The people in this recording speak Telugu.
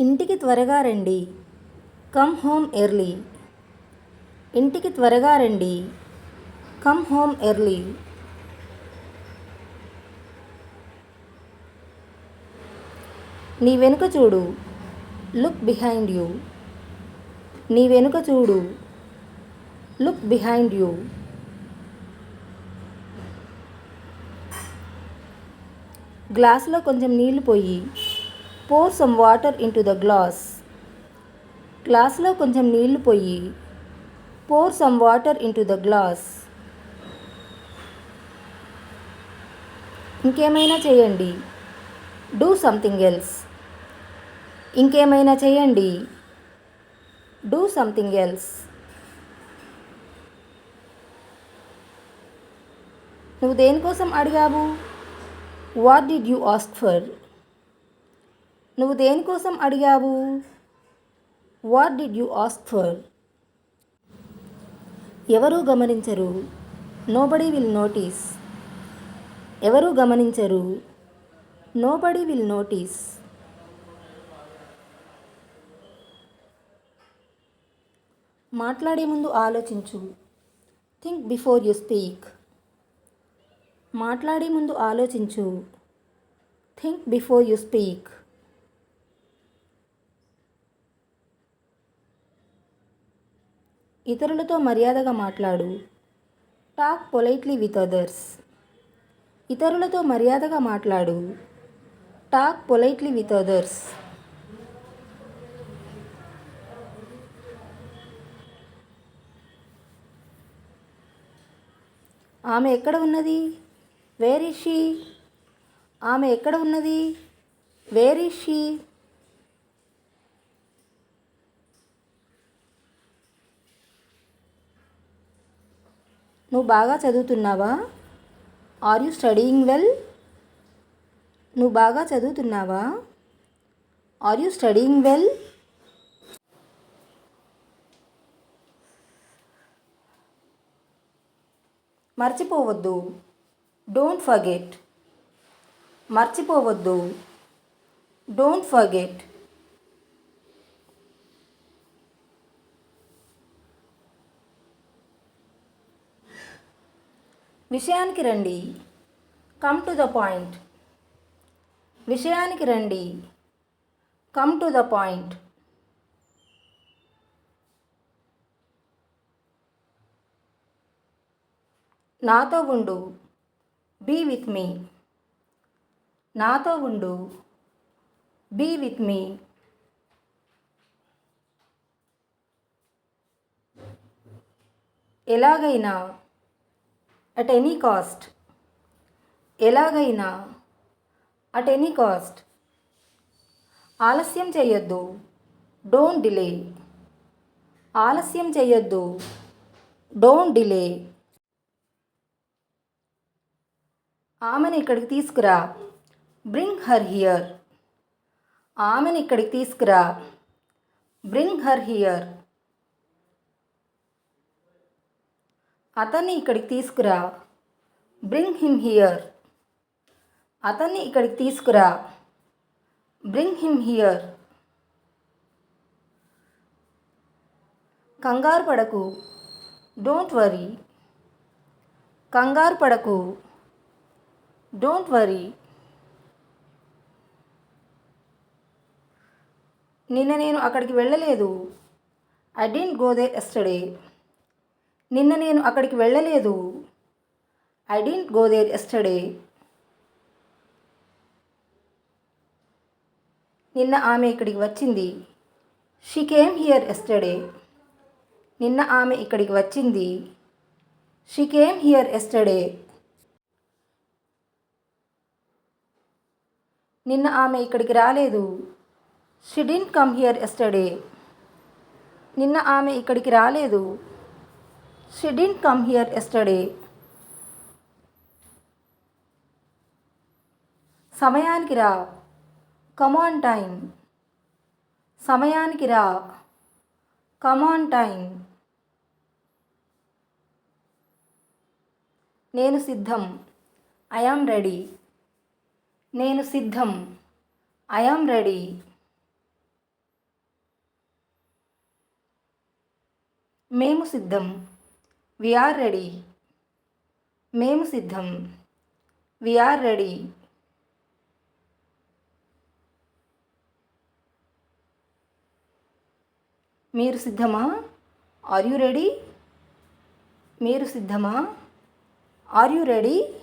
ఇంటికి త్వరగా రండి. Come home early. ఇంటికి త్వరగా రండి. Come home early. నీ వెనుక చూడు. Look behind you. నీ వెనుక చూడు. Look behind you. గ్లాసులో కొంచెం నీళ్లు పోయి. Pour some water into the glass. గ్లాసులో కొంచెం నీళ్లు పోయి. Pour some water into the glass. ఇంకేమైనా చేయండి. Do something else. ఇంకేమైనా చేయండి. Do something else. నువ్వు దేనికోసం అడిగావు? What did you ask for? నువ్వు దేనికోసం అడిగావు? What did you ask for? ఎవరూ గమనించరు. Nobody will notice. ఎవరూ గమనించరు. Nobody will notice. మాట్లాడే ముందు ఆలోచించు. Think before you speak. మాట్లాడే ముందు ఆలోచించు. Think before you speak. ఇతరులతో మర్యాదగా మాట్లాడు. Talk politely with others. ఇతరులతో మర్యాదగా మాట్లాడు. Talk politely with others. ఆమె ఎక్కడ ఉన్నది? Where is she? ఆమె ఎక్కడ ఉన్నది? Where is she? నువ్వు బాగా చదువుతున్నావా? Are you studying well? నువ్వు బాగా చదువుతున్నావా? Are you studying well? మర్చిపోవద్దు. Don't forget. మర్చిపోవద్దు. Don't forget. విషయానికి రండి. Come to the point. విషయానికి రండి. Come to the point. నాతో ఉండు. Be with me. నాతో ఉండు. Be with me. ఎలాగైనా. At any cost. ఎలాగైనా. At any cost. ఆలస్యం చేయొద్దు. Don't delay. ఆలస్యం చేయొద్దు. Don't delay. ఆమెను ఇక్కడికి తీసుకురా. Bring her here. ఆమెను ఇక్కడికి తీసుకురా. Bring her here. అతన్ని ఇక్కడికి తీసుకురా. Bring him here. అతన్ని ఇక్కడికి తీసుకురా. Bring him here. కంగారు పడకు. Don't worry. కంగారు పడకు. Don't worry. నిన్న నేను అక్కడికి వెళ్ళలేదు. I didn't go there yesterday. నిన్న నేను అక్కడికి వెళ్ళలేదు. I didn't go there yesterday. నిన్న ఆమె ఇక్కడికి వచ్చింది. She came here yesterday. నిన్న ఆమె ఇక్కడికి వచ్చింది. She came here yesterday. నిన్న ఆమె ఇక్కడికి రాలేదు. She didn't come here yesterday. నిన్న ఆమె ఇక్కడికి రాలేదు. She didn't come here yesterday. సమయానికి రా. Come on time. సమయానికి రా. Come on time. నేను సిద్ధం. I am ready. నేను సిద్ధం. I am ready. మేము సిద్ధం. We are ready. మేము సిద్ధం. We are ready. మీరు సిద్ధమా? Are you ready? మీరు సిద్ధమా? Are you ready?